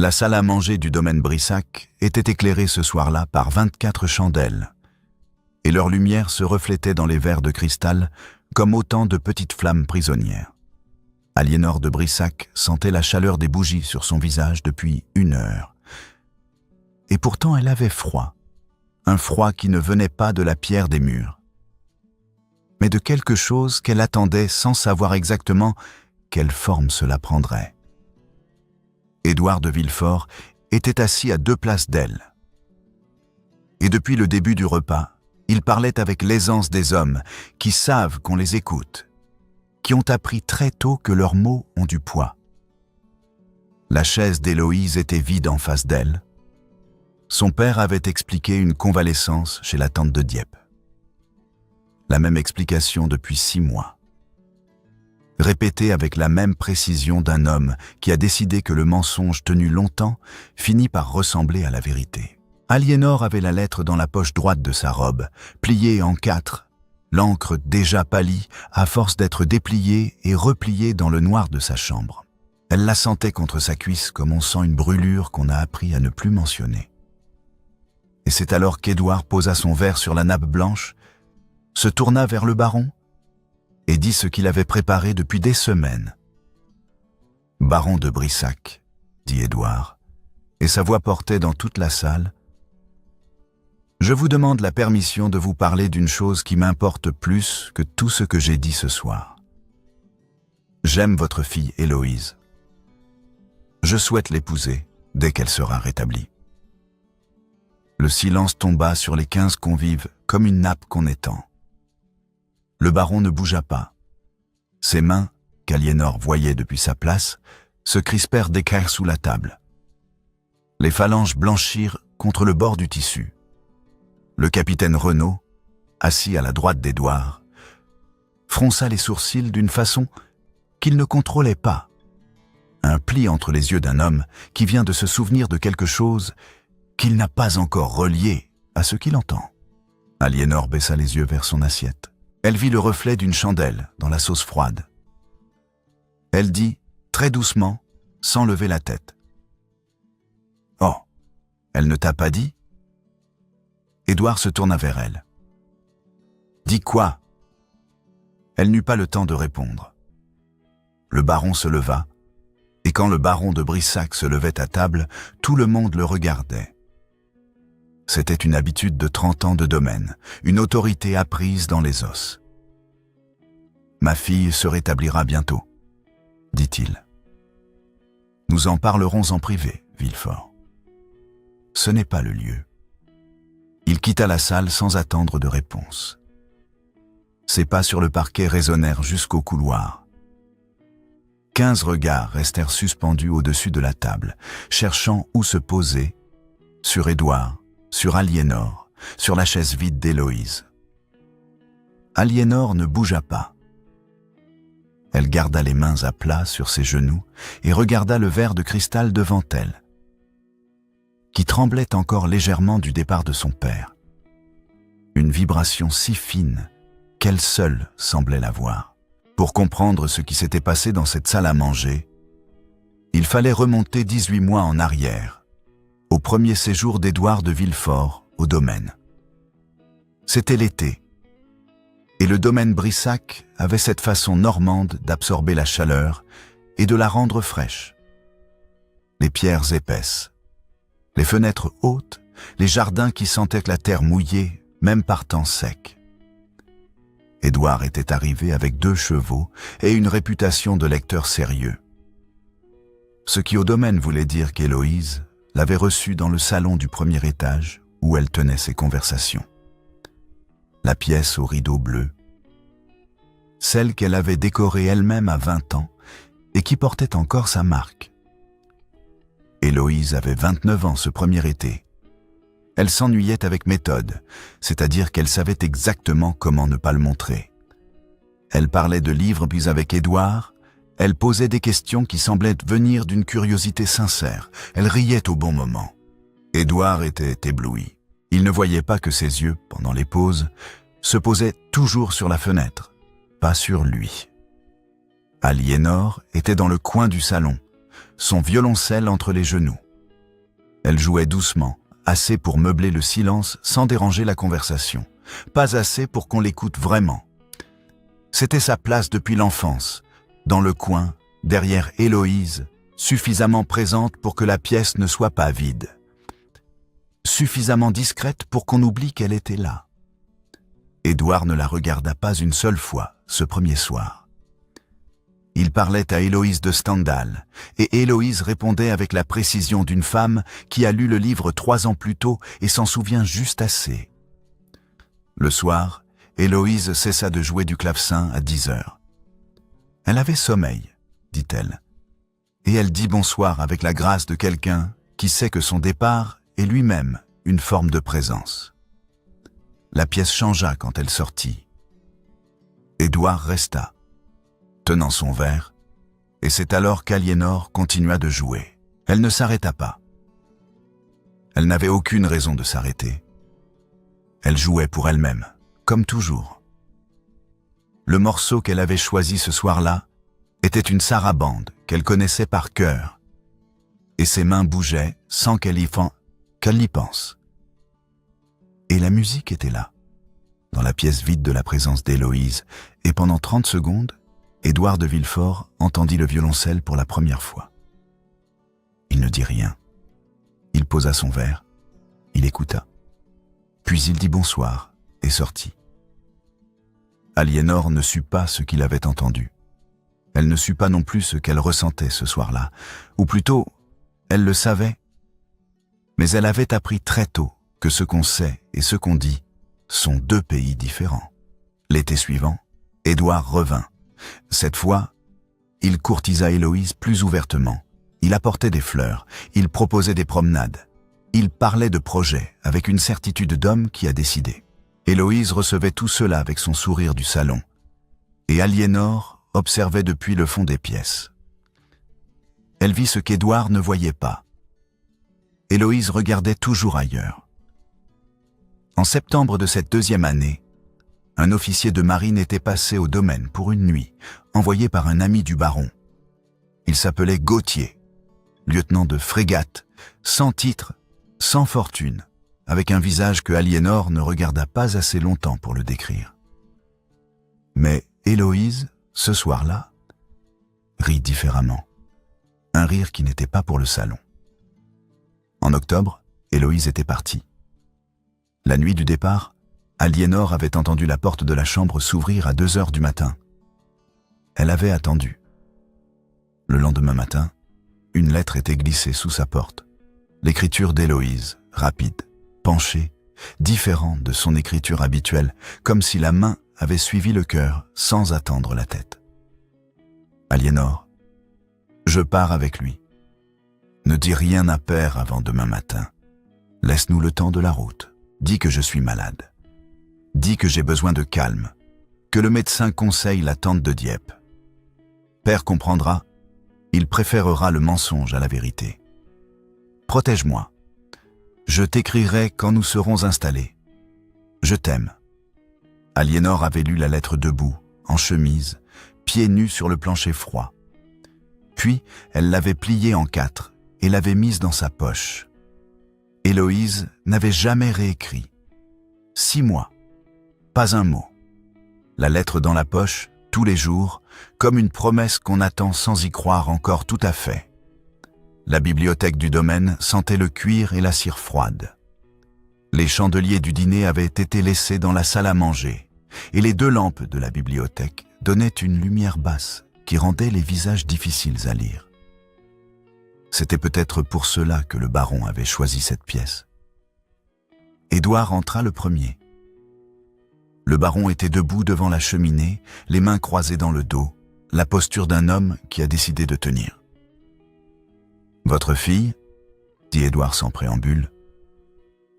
La salle à manger du domaine Brissac était éclairée ce soir-là par 24 chandelles, et leur lumière se reflétait dans les verres de cristal comme autant de petites flammes prisonnières. Aliénor de Brissac sentait la chaleur des bougies sur son visage depuis 1 heure. Et pourtant elle avait froid, un froid qui ne venait pas de la pierre des murs, mais de quelque chose qu'elle attendait sans savoir exactement quelle forme cela prendrait. Édouard de Villefort était assis à 2 places d'elle. Et depuis le début du repas, il parlait avec l'aisance des hommes qui savent qu'on les écoute, qui ont appris très tôt que leurs mots ont du poids. La chaise d'Héloïse était vide en face d'elle. Son père avait expliqué une convalescence chez la tante de Dieppe. La même explication depuis 6 mois. Répétée avec la même précision d'un homme qui a décidé que le mensonge tenu longtemps finit par ressembler à la vérité. Aliénor avait la lettre dans la poche droite de sa robe, pliée en 4, l'encre déjà pâlie à force d'être dépliée et repliée dans le noir de sa chambre. Elle la sentait contre sa cuisse comme on sent une brûlure qu'on a appris à ne plus mentionner. Et c'est alors qu'Édouard posa son verre sur la nappe blanche, se tourna vers le baron et dit ce qu'il avait préparé depuis des semaines. « Baron de Brissac, » dit Édouard, et sa voix portait dans toute la salle. « Je vous demande la permission de vous parler d'une chose qui m'importe plus que tout ce que j'ai dit ce soir. J'aime votre fille Héloïse. Je souhaite l'épouser dès qu'elle sera rétablie. » Le silence tomba sur les 15 convives comme une nappe qu'on étend. Le baron ne bougea pas. Ses mains, qu'Aliénor voyait depuis sa place, se crispèrent d'équerre sous la table. Les phalanges blanchirent contre le bord du tissu. Le capitaine Renaud, assis à la droite d'Édouard, fronça les sourcils d'une façon qu'il ne contrôlait pas. Un pli entre les yeux d'un homme qui vient de se souvenir de quelque chose qu'il n'a pas encore relié à ce qu'il entend. Aliénor baissa les yeux vers son assiette. Elle vit le reflet d'une chandelle dans la sauce froide. Elle dit, très doucement, sans lever la tête. « Oh, elle ne t'a pas dit ?» Édouard se tourna vers elle. « Dis quoi ?» Elle n'eut pas le temps de répondre. Le baron se leva, et quand le baron de Brissac se levait à table, tout le monde le regardait. C'était une habitude de 30 ans de domaine, une autorité apprise dans les os. « Ma fille se rétablira bientôt, » dit-il. « Nous en parlerons en privé, Villefort. Ce n'est pas le lieu. » Il quitta la salle sans attendre de réponse. Ses pas sur le parquet résonnèrent jusqu'au couloir. 15 regards restèrent suspendus au-dessus de la table, cherchant où se poser, sur Édouard, sur Aliénor, sur la chaise vide d'Héloïse. Aliénor ne bougea pas. Elle garda les mains à plat sur ses genoux et regarda le verre de cristal devant elle, qui tremblait encore légèrement du départ de son père. Une vibration si fine qu'elle seule semblait la voir. Pour comprendre ce qui s'était passé dans cette salle à manger, il fallait remonter 18 mois en arrière, au premier séjour d'Édouard de Villefort au domaine. C'était l'été, et le domaine Brissac avait cette façon normande d'absorber la chaleur et de la rendre fraîche. Les pierres épaisses, les fenêtres hautes, les jardins qui sentaient la terre mouillée, même par temps sec. Édouard était arrivé avec 2 chevaux et une réputation de lecteur sérieux. Ce qui au domaine voulait dire qu'Héloïse l'avait reçu dans le salon du premier étage où elle tenait ses conversations. La pièce aux rideaux bleus, celle qu'elle avait décorée elle-même à 20 ans et qui portait encore sa marque. Héloïse avait 29 ans ce premier été. Elle s'ennuyait avec méthode, c'est-à-dire qu'elle savait exactement comment ne pas le montrer. Elle parlait de livres puis avec Édouard, elle posait des questions qui semblaient venir d'une curiosité sincère. Elle riait au bon moment. Édouard était ébloui. Il ne voyait pas que ses yeux, pendant les pauses, se posaient toujours sur la fenêtre, pas sur lui. Aliénor était dans le coin du salon, son violoncelle entre les genoux. Elle jouait doucement, assez pour meubler le silence sans déranger la conversation, pas assez pour qu'on l'écoute vraiment. C'était sa place depuis l'enfance, dans le coin, derrière Héloïse, suffisamment présente pour que la pièce ne soit pas vide. Suffisamment discrète pour qu'on oublie qu'elle était là. Édouard ne la regarda pas une seule fois, ce premier soir. Il parlait à Héloïse de Stendhal, et Héloïse répondait avec la précision d'une femme qui a lu le livre 3 ans plus tôt et s'en souvient juste assez. Le soir, Héloïse cessa de jouer du clavecin à 10 heures. Elle avait sommeil, dit-elle, et elle dit bonsoir avec la grâce de quelqu'un qui sait que son départ est lui-même une forme de présence. La pièce changea quand elle sortit. Édouard resta, tenant son verre, et c'est alors qu'Aliénor continua de jouer. Elle ne s'arrêta pas. Elle n'avait aucune raison de s'arrêter. Elle jouait pour elle-même, comme toujours. Le morceau qu'elle avait choisi ce soir-là était une sarabande qu'elle connaissait par cœur, et ses mains bougeaient sans qu'elle y pense. Et la musique était là, dans la pièce vide de la présence d'Héloïse, et pendant 30 secondes, Édouard de Villefort entendit le violoncelle pour la première fois. Il ne dit rien. Il posa son verre, il écouta. Puis il dit bonsoir et sortit. Aliénor ne sut pas ce qu'il avait entendu. Elle ne sut pas non plus ce qu'elle ressentait ce soir-là, ou plutôt, elle le savait, mais elle avait appris très tôt que ce qu'on sait et ce qu'on dit sont 2 pays différents. L'été suivant, Édouard revint. Cette fois, il courtisa Héloïse plus ouvertement. Il apportait des fleurs, il proposait des promenades. Il parlait de projets avec une certitude d'homme qui a décidé. Héloïse recevait tout cela avec son sourire du salon. Et Aliénor observait depuis le fond des pièces. Elle vit ce qu'Édouard ne voyait pas. Héloïse regardait toujours ailleurs. En septembre de cette 2e année, un officier de marine était passé au domaine pour une nuit, envoyé par un ami du baron. Il s'appelait Gauthier, lieutenant de frégate, sans titre, sans fortune, avec un visage que Aliénor ne regarda pas assez longtemps pour le décrire. Mais Héloïse, ce soir-là, rit différemment. Un rire qui n'était pas pour le salon. En octobre, Héloïse était partie. La nuit du départ, Aliénor avait entendu la porte de la chambre s'ouvrir à 2 heures du matin. Elle avait attendu. Le lendemain matin, une lettre était glissée sous sa porte. L'écriture d'Héloïse, rapide, penchée, différente de son écriture habituelle, comme si la main avait suivi le cœur sans attendre la tête. Aliénor, je pars avec lui. Ne dis rien à père avant demain matin. Laisse-nous le temps de la route. Dis que je suis malade. Dis que j'ai besoin de calme, que le médecin conseille la tante de Dieppe. Père comprendra, il préférera le mensonge à la vérité. Protège-moi. Je t'écrirai quand nous serons installés. Je t'aime. Aliénor avait lu la lettre debout, en chemise, pieds nus sur le plancher froid. Puis, elle l'avait pliée en 4 et l'avait mise dans sa poche. Héloïse n'avait jamais réécrit. 6 mois. Pas un mot. La lettre dans la poche, tous les jours, comme une promesse qu'on attend sans y croire encore tout à fait. La bibliothèque du domaine sentait le cuir et la cire froide. Les chandeliers du dîner avaient été laissés dans la salle à manger, et les 2 lampes de la bibliothèque donnaient une lumière basse qui rendait les visages difficiles à lire. C'était peut-être pour cela que le baron avait choisi cette pièce. Édouard entra le premier. Le baron était debout devant la cheminée, les mains croisées dans le dos, la posture d'un homme qui a décidé de tenir. « Votre fille, dit Édouard sans préambule,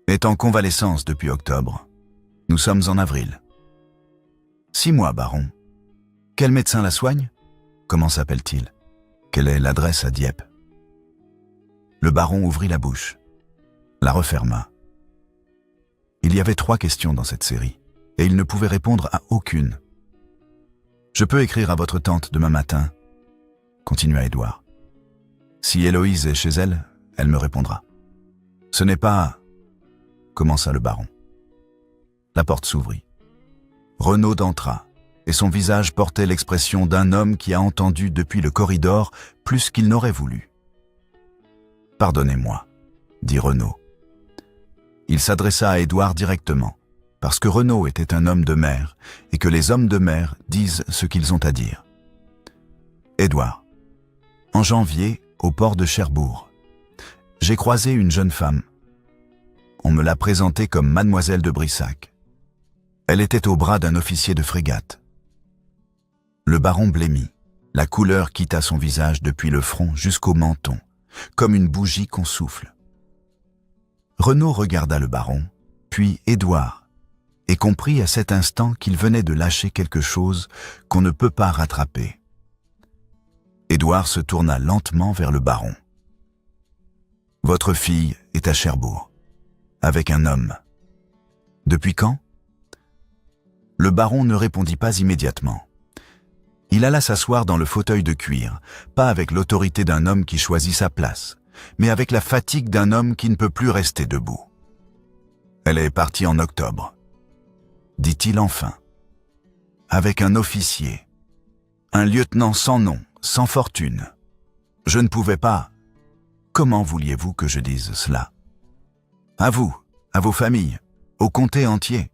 est en convalescence depuis octobre. Nous sommes en avril. 6 mois, baron. Quel médecin la soigne? Comment s'appelle-t-il? Quelle est l'adresse à Dieppe? » Le baron ouvrit la bouche, la referma. Il y avait 3 questions dans cette série, et il ne pouvait répondre à aucune. « Je peux écrire à votre tante demain matin, » continua Édouard. « Si Héloïse est chez elle, elle me répondra. « Ce n'est pas... » commença le baron. La porte s'ouvrit. Renaud entra, et son visage portait l'expression d'un homme qui a entendu depuis le corridor plus qu'il n'aurait voulu. « Pardonnez-moi, » dit Renaud. Il s'adressa à Édouard directement, parce que Renaud était un homme de mer, et que les hommes de mer disent ce qu'ils ont à dire. « Édouard, en janvier, au port de Cherbourg, j'ai croisé une jeune femme. On me l'a présentée comme mademoiselle de Brissac. Elle était au bras d'un officier de frégate. » Le baron blêmit. La couleur quitta son visage depuis le front jusqu'au menton, comme une bougie qu'on souffle. Renaud regarda le baron, puis Édouard, et comprit à cet instant qu'il venait de lâcher quelque chose qu'on ne peut pas rattraper. Édouard se tourna lentement vers le baron. « Votre fille est à Cherbourg, avec un homme. Depuis quand ?» Le baron ne répondit pas immédiatement. Il alla s'asseoir dans le fauteuil de cuir, pas avec l'autorité d'un homme qui choisit sa place, mais avec la fatigue d'un homme qui ne peut plus rester debout. « Elle est partie en octobre, » dit-il enfin. « Avec un officier, un lieutenant sans nom, sans fortune. Je ne pouvais pas. Comment vouliez-vous que je dise cela? À vous, à vos familles, au comté entier.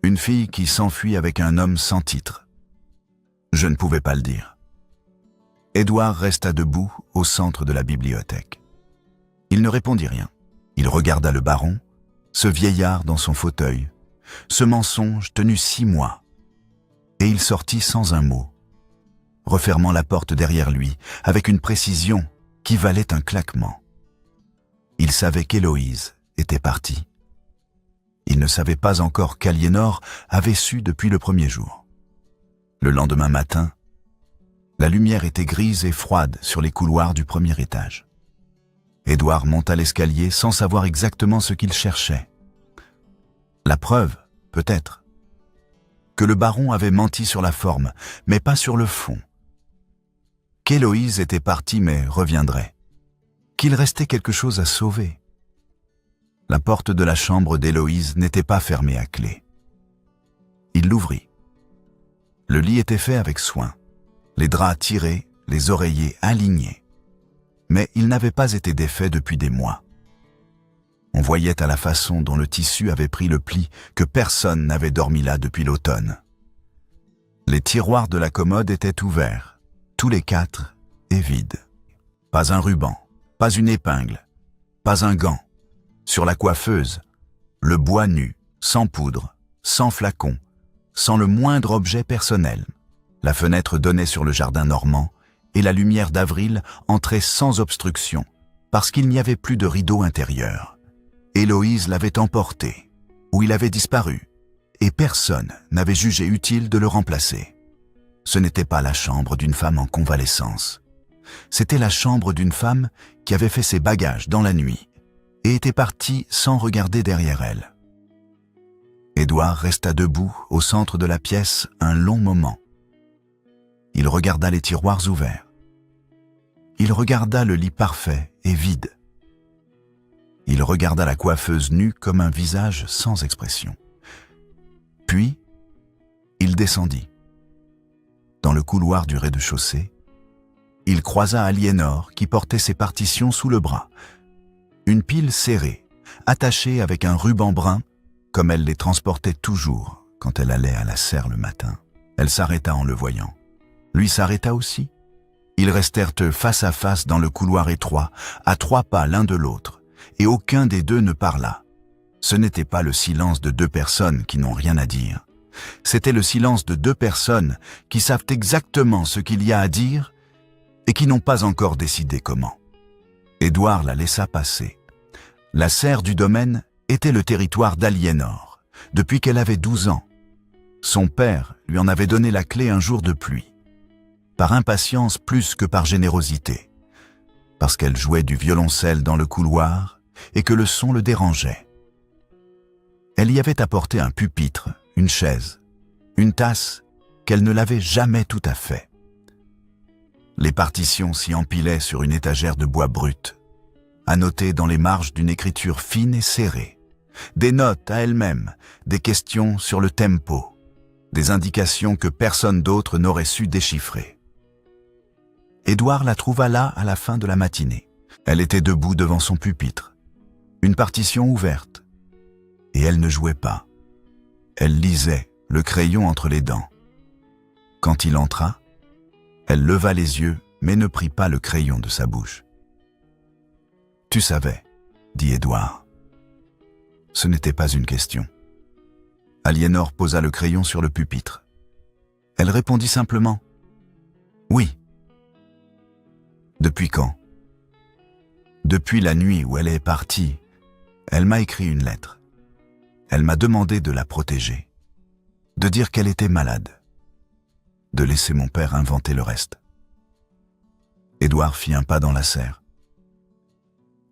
Une fille qui s'enfuit avec un homme sans titre. Je ne pouvais pas le dire. » Édouard resta debout au centre de la bibliothèque. Il ne répondit rien. Il regarda le baron, ce vieillard dans son fauteuil, ce mensonge tenu 6 mois. Et il sortit sans un mot, refermant la porte derrière lui avec une précision qui valait un claquement. Il savait qu'Héloïse était partie. Il ne savait pas encore qu'Aliénor avait su depuis le premier jour. Le lendemain matin, la lumière était grise et froide sur les couloirs du premier étage. Édouard monta l'escalier sans savoir exactement ce qu'il cherchait. La preuve, peut-être, que le baron avait menti sur la forme, mais pas sur le fond. Qu'Héloïse était partie mais reviendrait. Qu'il restait quelque chose à sauver. La porte de la chambre d'Héloïse n'était pas fermée à clé. Il l'ouvrit. Le lit était fait avec soin, les draps tirés, les oreillers alignés. Mais il n'avait pas été défait depuis des mois. On voyait à la façon dont le tissu avait pris le pli que personne n'avait dormi là depuis l'automne. Les tiroirs de la commode étaient ouverts, tous les 4, et vides. Pas un ruban, pas une épingle, pas un gant. Sur la coiffeuse, le bois nu, sans poudre, sans flacon, sans le moindre objet personnel. La fenêtre donnait sur le jardin normand et la lumière d'avril entrait sans obstruction parce qu'il n'y avait plus de rideau intérieur. Héloïse l'avait emporté, ou il avait disparu, et personne n'avait jugé utile de le remplacer. Ce n'était pas la chambre d'une femme en convalescence. C'était la chambre d'une femme qui avait fait ses bagages dans la nuit et était partie sans regarder derrière elle. Édouard resta debout au centre de la pièce un long moment. Il regarda les tiroirs ouverts. Il regarda le lit parfait et vide. Il regarda la coiffeuse nue comme un visage sans expression. Puis, il descendit. Dans le couloir du rez-de-chaussée, il croisa Aliénor qui portait ses partitions sous le bras. Une pile serrée, attachée avec un ruban brun, comme elle les transportait toujours quand elle allait à la serre le matin. Elle s'arrêta en le voyant. Lui s'arrêta aussi. Ils restèrent face à face dans le couloir étroit, à 3 pas l'un de l'autre, et aucun des deux ne parla. Ce n'était pas le silence de 2 personnes qui n'ont rien à dire. C'était le silence de 2 personnes qui savent exactement ce qu'il y a à dire et qui n'ont pas encore décidé comment. Édouard la laissa passer. La serre du domaine était le territoire d'Aliénor, depuis qu'elle avait 12 ans. Son père lui en avait donné la clé un jour de pluie. Par impatience plus que par générosité, parce qu'elle jouait du violoncelle dans le couloir et que le son le dérangeait. Elle y avait apporté un pupitre, une chaise, une tasse qu'elle ne l'avait jamais tout à fait. Les partitions s'y empilaient sur une étagère de bois brut. annotées dans les marges d'une écriture fine et serrée, des notes à elle-même, des questions sur le tempo, des indications que personne d'autre n'aurait su déchiffrer. Édouard la trouva là à la fin de la matinée. Elle était debout devant son pupitre, une partition ouverte, et elle ne jouait pas. Elle lisait, le crayon entre les dents. Quand il entra, elle leva les yeux, mais ne prit pas le crayon de sa bouche. « Tu savais, » dit Édouard. Ce n'était pas une question. Aliénor posa le crayon sur le pupitre. Elle répondit simplement « Oui ». Depuis quand? Depuis la nuit où elle est partie, elle m'a écrit une lettre. Elle m'a demandé de la protéger, de dire qu'elle était malade, de laisser mon père inventer le reste. Édouard fit un pas dans la serre.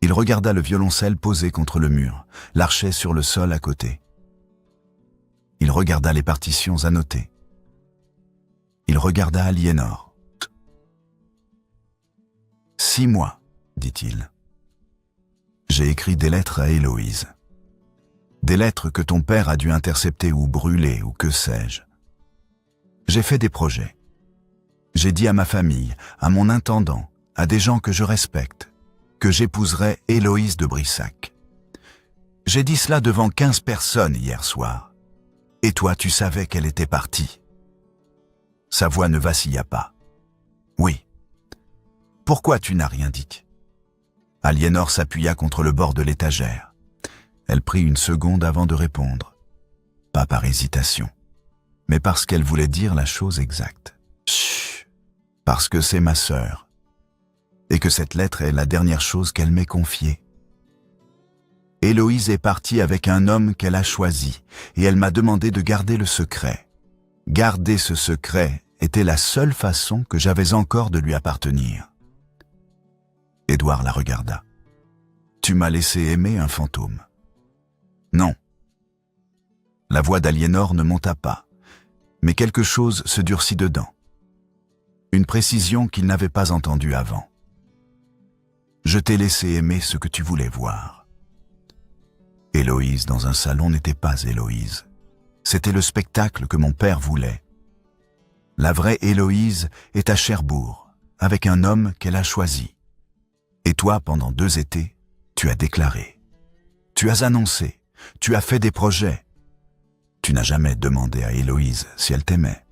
Il regarda le violoncelle posé contre le mur, l'archet sur le sol à côté. Il regarda les partitions annotées. Il regarda Aliénor. « 6 mois, dit-il. J'ai écrit des lettres à Héloïse. Des lettres que ton père a dû intercepter ou brûler ou que sais-je. J'ai fait des projets. J'ai dit à ma famille, à mon intendant, à des gens que je respecte, que j'épouserais Héloïse de Brissac. J'ai dit cela devant 15 personnes hier soir. Et toi, tu savais qu'elle était partie. » Sa voix ne vacilla pas. « Oui. Pourquoi tu n'as rien dit ?» Aliénor s'appuya contre le bord de l'étagère. Elle prit une seconde avant de répondre. Pas par hésitation, mais parce qu'elle voulait dire la chose exacte. « Chut, parce que c'est ma sœur, et que cette lettre est la dernière chose qu'elle m'ait confiée. Héloïse est partie avec un homme qu'elle a choisi, et elle m'a demandé de garder le secret. Garder ce secret était la seule façon que j'avais encore de lui appartenir. » Édouard la regarda. « Tu m'as laissé aimer un fantôme. » « Non. » La voix d'Aliénor ne monta pas, mais quelque chose se durcit dedans. Une précision qu'il n'avait pas entendue avant. « Je t'ai laissé aimer ce que tu voulais voir. » Héloïse dans un salon n'était pas Héloïse. C'était le spectacle que mon père voulait. La vraie Héloïse est à Cherbourg, avec un homme qu'elle a choisi. Et toi, pendant 2 étés, tu as déclaré. Tu as annoncé. Tu as fait des projets. Tu n'as jamais demandé à Héloïse si elle t'aimait.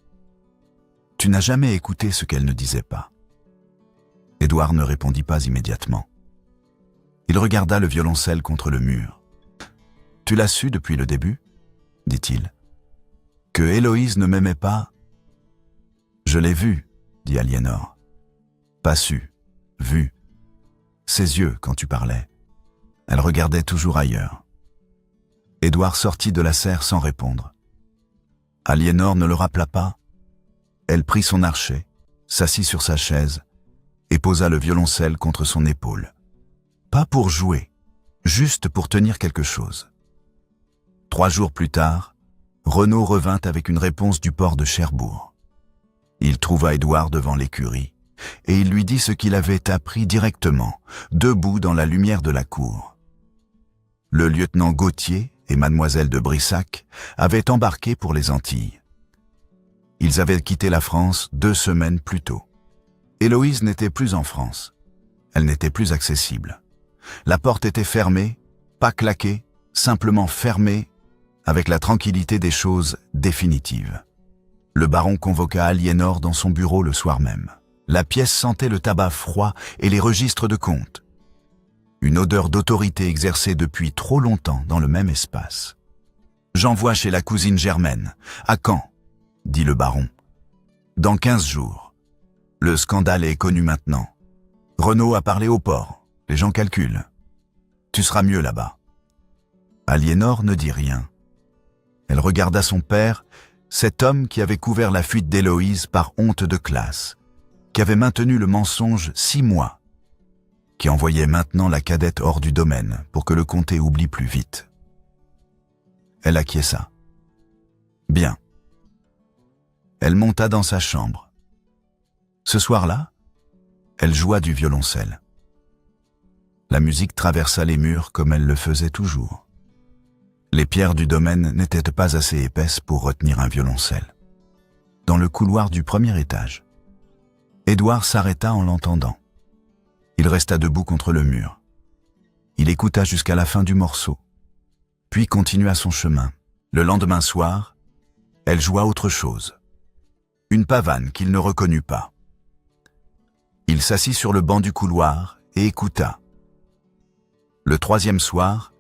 Tu n'as jamais écouté ce qu'elle ne disait pas. Édouard ne répondit pas immédiatement. Il regarda le violoncelle contre le mur. « Tu l'as su depuis le début ?» dit-il. « Que Héloïse ne m'aimait pas ?»« Je l'ai vu, » dit Aliénor. « Pas su, vu. Ses yeux quand tu parlais. Elle regardait toujours ailleurs. » Édouard sortit de la serre sans répondre. Aliénor ne le rappela pas. Elle prit son archet, s'assit sur sa chaise et posa le violoncelle contre son épaule. Pas pour jouer, juste pour tenir quelque chose. 3 jours plus tard, Renaud revint avec une réponse du port de Cherbourg. Il trouva Édouard devant l'écurie et il lui dit ce qu'il avait appris directement, debout dans la lumière de la cour. Le lieutenant Gauthier et mademoiselle de Brissac avaient embarqué pour les Antilles. Ils avaient quitté la France 2 semaines plus tôt. Héloïse n'était plus en France. Elle n'était plus accessible. La porte était fermée, pas claquée, simplement fermée, avec la tranquillité des choses définitives. Le baron convoqua Aliénor dans son bureau le soir même. La pièce sentait le tabac froid et les registres de compte. Une odeur d'autorité exercée depuis trop longtemps dans le même espace. « J'envoie chez la cousine Germaine. À quand ?» dit le baron. « Dans 15 jours. Le scandale est connu maintenant. Renaud a parlé au port. Les gens calculent. Tu seras mieux là-bas. » Aliénor ne dit rien. Elle regarda son père, cet homme qui avait couvert la fuite d'Héloïse par honte de classe, qui avait maintenu le mensonge 6 mois, qui envoyait maintenant la cadette hors du domaine pour que le comté oublie plus vite. Elle acquiesça. Bien. Elle monta dans sa chambre. Ce soir-là, elle joua du violoncelle. La musique traversa les murs comme elle le faisait toujours. Les pierres du domaine n'étaient pas assez épaisses pour retenir un violoncelle. Dans le couloir du premier étage, Édouard s'arrêta en l'entendant. Il resta debout contre le mur. Il écouta jusqu'à la fin du morceau, puis continua son chemin. Le lendemain soir, elle joua autre chose. Une pavane qu'il ne reconnut pas. Il s'assit sur le banc du couloir et écouta. Le troisième soir,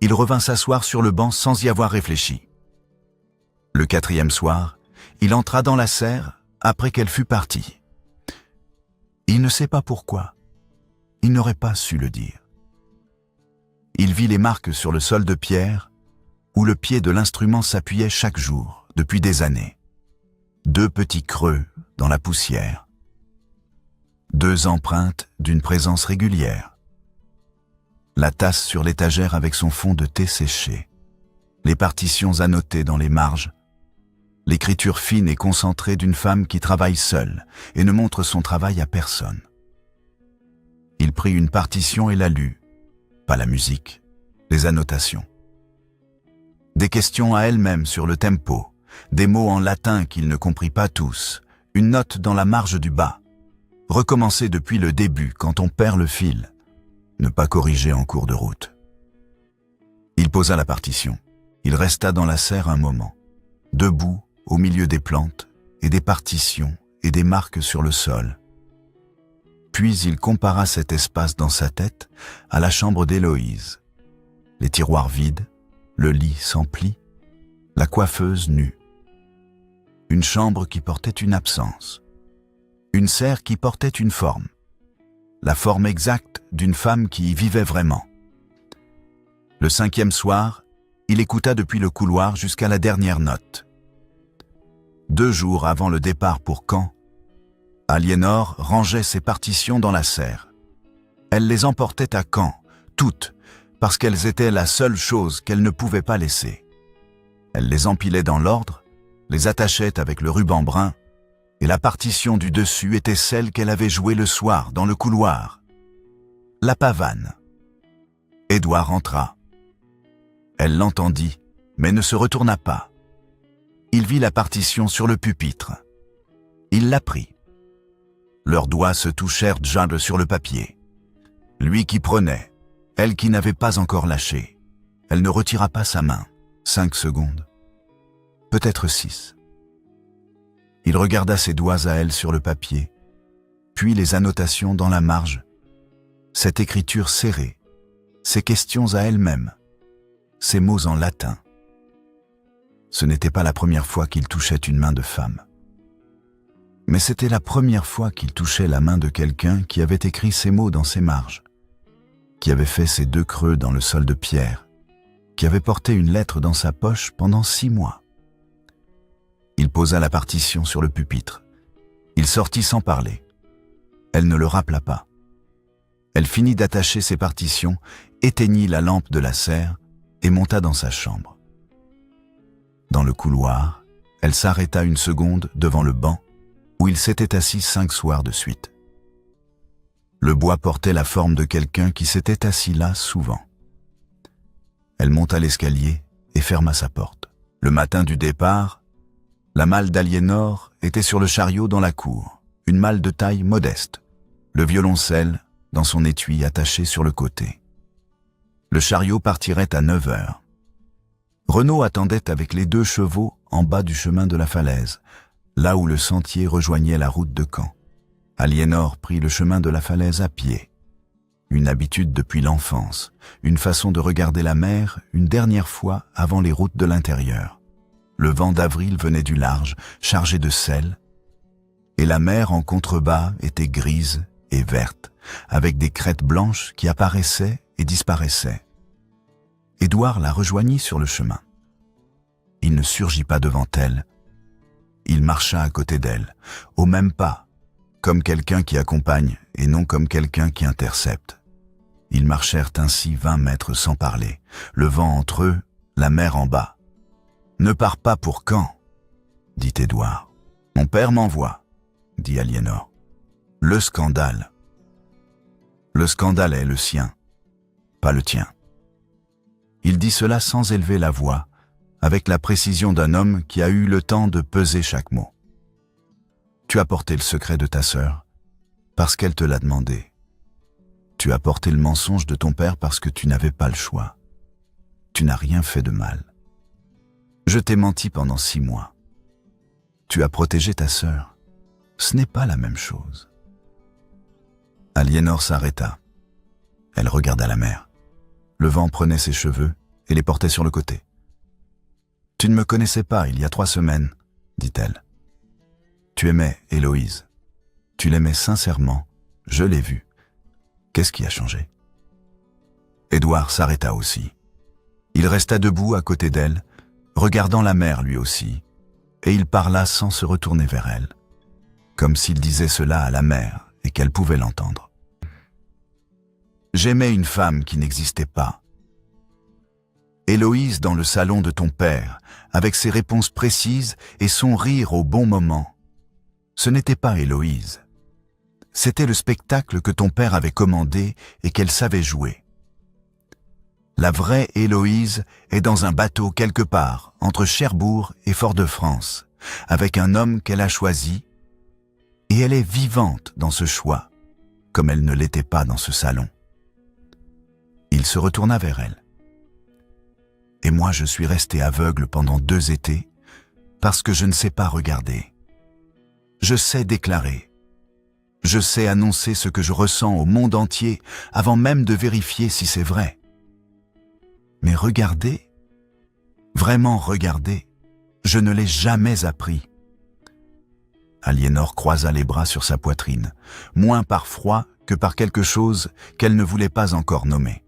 il revint s'asseoir sur le banc sans y avoir réfléchi. Le quatrième soir, il entra dans la serre après qu'elle fût partie. Il ne sait pas pourquoi. Il n'aurait pas su le dire. Il vit les marques sur le sol de pierre où le pied de l'instrument s'appuyait chaque jour, depuis des années. 2 petits creux dans la poussière. 2 empreintes d'une présence régulière. La tasse sur l'étagère avec son fond de thé séché. Les partitions annotées dans les marges. L'écriture fine et concentrée d'une femme qui travaille seule et ne montre son travail à personne. Il prit une partition et la lut. Pas la musique, les annotations. Des questions à elle-même sur le tempo, des mots en latin qu'il ne comprit pas tous, une note dans la marge du bas. Recommencer depuis le début quand on perd le fil. Ne pas corriger en cours de route. Il posa la partition. Il resta dans la serre un moment, debout au milieu des plantes et des partitions et des marques sur le sol. Puis il compara cet espace dans sa tête à la chambre d'Héloïse. Les tiroirs vides, le lit sans plis, la coiffeuse nue. Une chambre qui portait une absence. Une serre qui portait une forme. La forme exacte d'une femme qui y vivait vraiment. Le 5e soir, il écouta depuis le couloir jusqu'à la dernière note. 2 jours avant le départ pour Caen, Aliénor rangeait ses partitions dans la serre. Elle les emportait à Caen, toutes, parce qu'elles étaient la seule chose qu'elle ne pouvait pas laisser. Elle les empilait dans l'ordre, les attachait avec le ruban brun, et la partition du dessus était celle qu'elle avait jouée le soir dans le couloir. La pavane. Édouard entra. Elle l'entendit, mais ne se retourna pas. Il vit la partition sur le pupitre. Il la prit. Leurs doigts se touchèrent déjà sur le papier. Lui qui prenait, elle qui n'avait pas encore lâché. Elle ne retira pas sa main. 5 secondes. Peut-être 6. Il regarda ses doigts à elle sur le papier, puis les annotations dans la marge, cette écriture serrée, ces questions à elle-même, ces mots en latin. Ce n'était pas la première fois qu'il touchait une main de femme. Mais c'était la première fois qu'il touchait la main de quelqu'un qui avait écrit ces mots dans ses marges, qui avait fait ces 2 creux dans le sol de pierre, qui avait porté une lettre dans sa poche pendant 6 mois. Il posa la partition sur le pupitre. Il sortit sans parler. Elle ne le rappela pas. Elle finit d'attacher ses partitions, éteignit la lampe de la serre et monta dans sa chambre. Dans le couloir, elle s'arrêta une seconde devant le banc où il s'était assis 5 soirs de suite. Le bois portait la forme de quelqu'un qui s'était assis là souvent. Elle monta l'escalier et ferma sa porte. Le matin du départ, la malle d'Aliénor était sur le chariot dans la cour, une malle de taille modeste, le violoncelle dans son étui attaché sur le côté. Le chariot partirait à 9 heures. Renaud attendait avec les 2 chevaux en bas du chemin de la falaise, là où le sentier rejoignait la route de Caen. Aliénor prit le chemin de la falaise à pied. Une habitude depuis l'enfance, une façon de regarder la mer une dernière fois avant les routes de l'intérieur. Le vent d'avril venait du large, chargé de sel, et la mer en contrebas était grise et verte, avec des crêtes blanches qui apparaissaient et disparaissaient. Édouard la rejoignit sur le chemin. Il ne surgit pas devant elle. Il marcha à côté d'elle, au même pas, comme quelqu'un qui accompagne et non comme quelqu'un qui intercepte. Ils marchèrent ainsi 20 mètres sans parler, le vent entre eux, la mer en bas. « Ne pars pas pour Caen, dit Édouard. Mon père m'envoie, dit Aliénor. Le scandale. Le scandale est le sien, pas le tien. Il dit cela sans élever la voix, avec la précision d'un homme qui a eu le temps de peser chaque mot. Tu as porté le secret de ta sœur parce qu'elle te l'a demandé. Tu as porté le mensonge de ton père parce que tu n'avais pas le choix. Tu n'as rien fait de mal. Je t'ai menti pendant 6 mois. Tu as protégé ta sœur. Ce n'est pas la même chose. Aliénor s'arrêta. Elle regarda la mer. Le vent prenait ses cheveux et les portait sur le côté. « Tu ne me connaissais pas il y a 3 semaines, dit-elle. Tu aimais Héloïse. Tu l'aimais sincèrement, je l'ai vu. Qu'est-ce qui a changé ?» Édouard s'arrêta aussi. Il resta debout à côté d'elle, regardant la mer lui aussi, et il parla sans se retourner vers elle, comme s'il disait cela à la mer et qu'elle pouvait l'entendre. « J'aimais une femme qui n'existait pas. Héloïse dans le salon de ton père, avec ses réponses précises et son rire au bon moment. Ce n'était pas Héloïse. C'était le spectacle que ton père avait commandé et qu'elle savait jouer. La vraie Héloïse est dans un bateau quelque part, entre Cherbourg et Fort-de-France, avec un homme qu'elle a choisi, et elle est vivante dans ce choix, comme elle ne l'était pas dans ce salon. » Il se retourna vers elle. « Et moi je suis resté aveugle pendant 2 étés, parce que je ne sais pas regarder. Je sais déclarer. Je sais annoncer ce que je ressens au monde entier avant même de vérifier si c'est vrai. Mais regarder, vraiment regarder, je ne l'ai jamais appris. » Aliénor croisa les bras sur sa poitrine, moins par froid que par quelque chose qu'elle ne voulait pas encore nommer.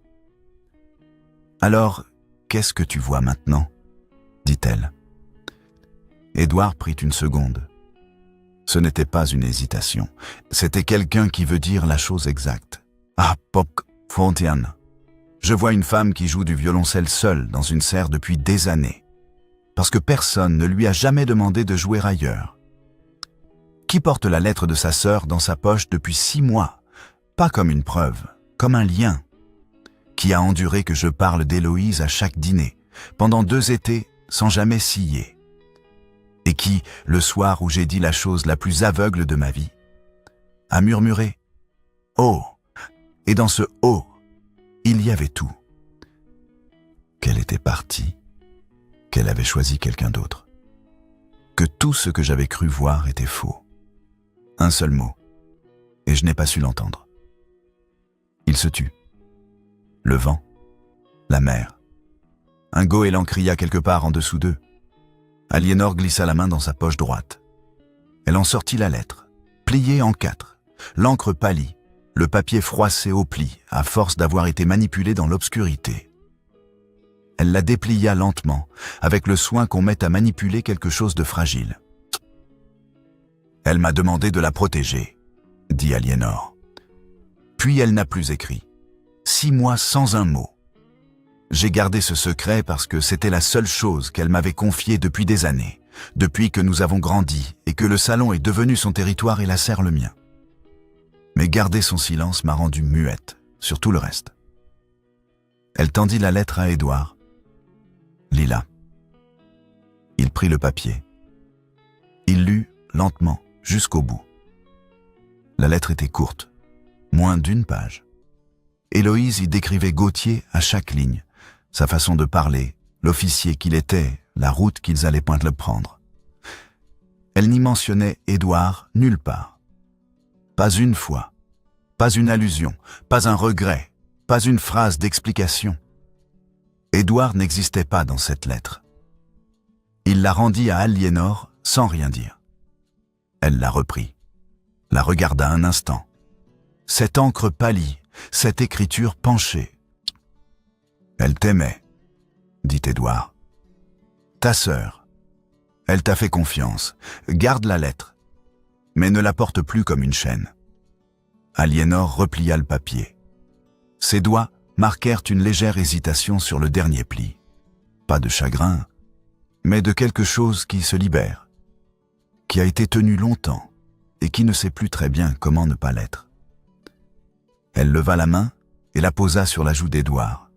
« Alors, qu'est-ce que tu vois maintenant ?» dit-elle. Édouard prit une seconde. Ce n'était pas une hésitation, c'était quelqu'un qui veut dire la chose exacte. « Ah, Pop Fontian, je vois une femme qui joue du violoncelle seule dans une serre depuis des années, parce que personne ne lui a jamais demandé de jouer ailleurs. Qui porte la lettre de sa sœur dans sa poche depuis 6 mois, pas comme une preuve, comme un lien. Qui a enduré que je parle d'Héloïse à chaque dîner, pendant 2 étés, sans jamais scier. Et qui, le soir où j'ai dit la chose la plus aveugle de ma vie, a murmuré « Oh !» Et dans ce « Oh !» il y avait tout. Qu'elle était partie, qu'elle avait choisi quelqu'un d'autre. Que tout ce que j'avais cru voir était faux. Un seul mot, et je n'ai pas su l'entendre. Il se tut. Le vent, la mer. Un goéland cria quelque part en dessous d'eux. Aliénor glissa la main dans sa poche droite. Elle en sortit la lettre, pliée en 4, l'encre pâlie, le papier froissé au pli, à force d'avoir été manipulé dans l'obscurité. Elle la déplia lentement, avec le soin qu'on met à manipuler quelque chose de fragile. « Elle m'a demandé de la protéger, » dit Aliénor. Puis elle n'a plus écrit. 6 mois sans un mot. J'ai gardé ce secret parce que c'était la seule chose qu'elle m'avait confiée depuis des années, depuis que nous avons grandi et que le salon est devenu son territoire et la serre le mien. Mais garder son silence m'a rendue muette sur tout le reste. Elle tendit la lettre à Édouard. Lis-la. Il prit le papier. Il lut lentement jusqu'au bout. La lettre était courte, moins d'1 page. Héloïse y décrivait Gauthier à chaque ligne, sa façon de parler, l'officier qu'il était, la route qu'ils allaient point le prendre. Elle n'y mentionnait Édouard nulle part. Pas une fois, pas une allusion, pas un regret, pas une phrase d'explication. Édouard n'existait pas dans cette lettre. Il la rendit à Aliénor sans rien dire. Elle la reprit, la regarda un instant. Cette encre pâlie, cette écriture penchée. « Elle t'aimait, » dit Édouard. « Ta sœur. Elle t'a fait confiance. Garde la lettre, mais ne la porte plus comme une chaîne. » Aliénor replia le papier. Ses doigts marquèrent une légère hésitation sur le dernier pli. Pas de chagrin, mais de quelque chose qui se libère, qui a été tenu longtemps et qui ne sait plus très bien comment ne pas l'être. Elle leva la main et la posa sur la joue d'Édouard.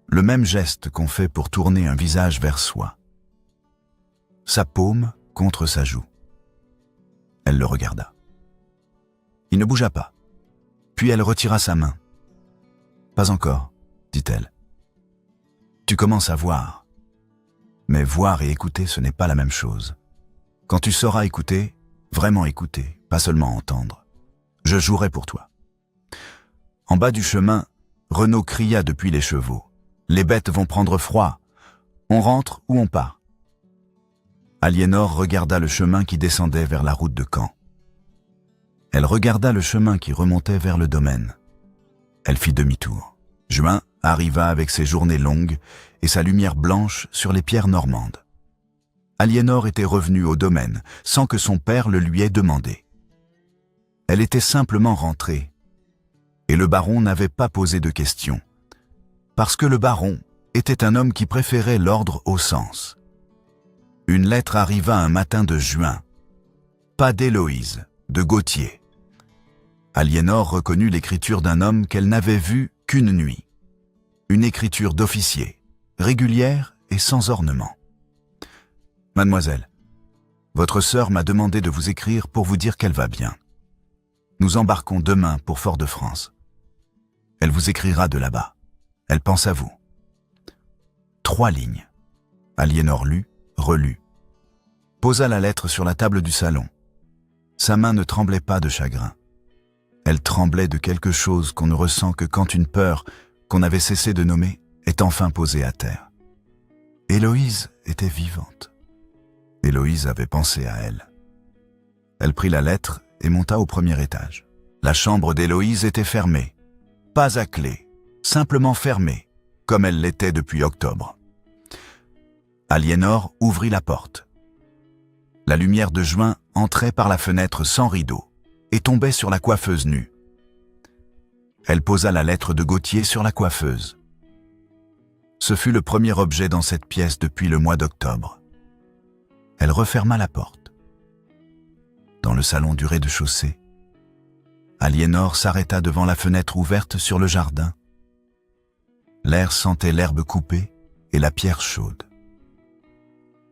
Le même geste qu'on fait pour tourner un visage vers soi. Sa paume contre sa joue. Elle le regarda. Il ne bougea pas. Puis elle retira sa main. « Pas encore, » dit-elle. « Tu commences à voir. Mais voir et écouter, ce n'est pas la même chose. Quand tu sauras écouter, vraiment écouter, pas seulement entendre, je jouerai pour toi. » En bas du chemin, Renaud cria depuis les chevaux. « Les bêtes vont prendre froid. On rentre ou on part ?» Aliénor regarda le chemin qui descendait vers la route de Caen. Elle regarda le chemin qui remontait vers le domaine. Elle fit demi-tour. Juin arriva avec ses journées longues et sa lumière blanche sur les pierres normandes. Aliénor était revenue au domaine sans que son père le lui ait demandé. Elle était simplement rentrée. Et le baron n'avait pas posé de questions. Parce que le baron était un homme qui préférait l'ordre au sens. Une lettre arriva un matin de juin. Pas d'Héloïse, de Gauthier. Aliénor reconnut l'écriture d'un homme qu'elle n'avait vu qu'une nuit. Une écriture d'officier, régulière et sans ornement. « Mademoiselle, votre sœur m'a demandé de vous écrire pour vous dire qu'elle va bien. Nous embarquons demain pour Fort-de-France. Elle vous écrira de là-bas. Elle pense à vous. » 3 lignes. Aliénor lut, relut. Posa la lettre sur la table du salon. Sa main ne tremblait pas de chagrin. Elle tremblait de quelque chose qu'on ne ressent que quand une peur, qu'on avait cessé de nommer, est enfin posée à terre. Héloïse était vivante. Héloïse avait pensé à elle. Elle prit la lettre et monta au premier étage. La chambre d'Héloïse était fermée. Pas à clé, simplement fermée, comme elle l'était depuis octobre. Aliénor ouvrit la porte. La lumière de juin entrait par la fenêtre sans rideau et tombait sur la coiffeuse nue. Elle posa la lettre de Gauthier sur la coiffeuse. Ce fut le premier objet dans cette pièce depuis le mois d'octobre. Elle referma la porte. Dans le salon du rez-de-chaussée, Aliénor s'arrêta devant la fenêtre ouverte sur le jardin. L'air sentait l'herbe coupée et la pierre chaude.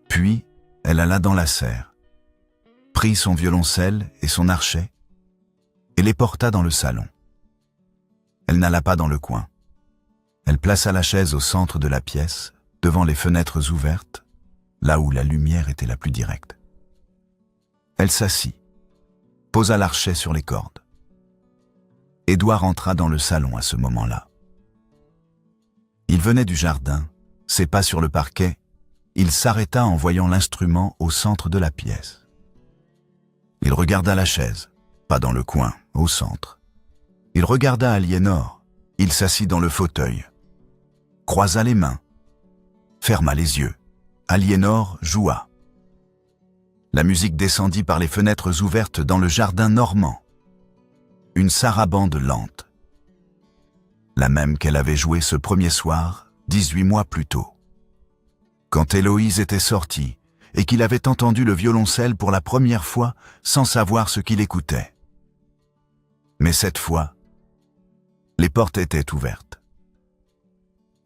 Puis, elle alla dans la serre, prit son violoncelle et son archet et les porta dans le salon. Elle n'alla pas dans le coin. Elle plaça la chaise au centre de la pièce, devant les fenêtres ouvertes, là où la lumière était la plus directe. Elle s'assit, posa l'archet sur les cordes. Édouard entra dans le salon à ce moment-là. Il venait du jardin, ses pas sur le parquet. Il s'arrêta en voyant l'instrument au centre de la pièce. Il regarda la chaise, pas dans le coin, au centre. Il regarda Aliénor, il s'assit dans le fauteuil, croisa les mains, ferma les yeux. Aliénor joua. La musique descendit par les fenêtres ouvertes dans le jardin normand. Une sarabande lente. La même qu'elle avait jouée ce premier soir, 18 mois plus tôt. Quand Héloïse était sortie et qu'il avait entendu le violoncelle pour la première fois sans savoir ce qu'il écoutait. Mais cette fois, les portes étaient ouvertes.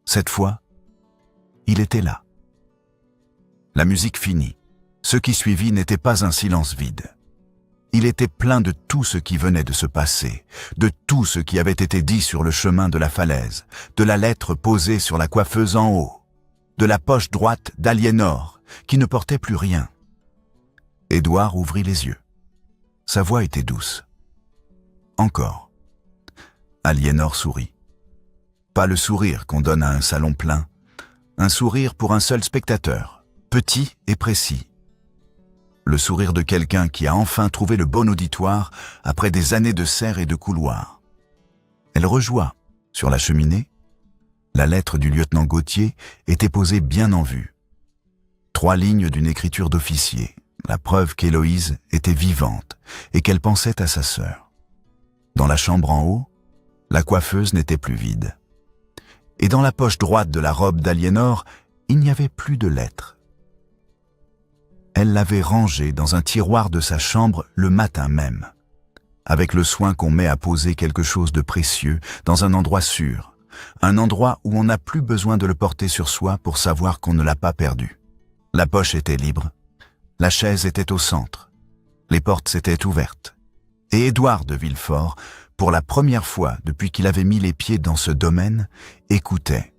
Cette fois, il était là. La musique finit. Ce qui suivit n'était pas un silence vide. Il était plein de tout ce qui venait de se passer, de tout ce qui avait été dit sur le chemin de la falaise, de la lettre posée sur la coiffeuse en haut, de la poche droite d'Aliénor, qui ne portait plus rien. Édouard ouvrit les yeux. Sa voix était douce. Encore. Aliénor sourit. Pas le sourire qu'on donne à un salon plein, un sourire pour un seul spectateur, petit et précis. Le sourire de quelqu'un qui a enfin trouvé le bon auditoire après des années de serre et de couloir. Elle rejoua, sur la cheminée. La lettre du lieutenant Gauthier était posée bien en vue. 3 lignes d'une écriture d'officier, la preuve qu'Héloïse était vivante et qu'elle pensait à sa sœur. Dans la chambre en haut, la coiffeuse n'était plus vide. Et dans la poche droite de la robe d'Aliénor, il n'y avait plus de lettre. Elle l'avait rangée dans un tiroir de sa chambre le matin même. avec le soin qu'on met à poser quelque chose de précieux dans un endroit sûr, un endroit où on n'a plus besoin de le porter sur soi pour savoir qu'on ne l'a pas perdu. La poche était libre, la chaise était au centre, les portes s'étaient ouvertes. Et Édouard de Villefort, pour la première fois depuis qu'il avait mis les pieds dans ce domaine, écoutait.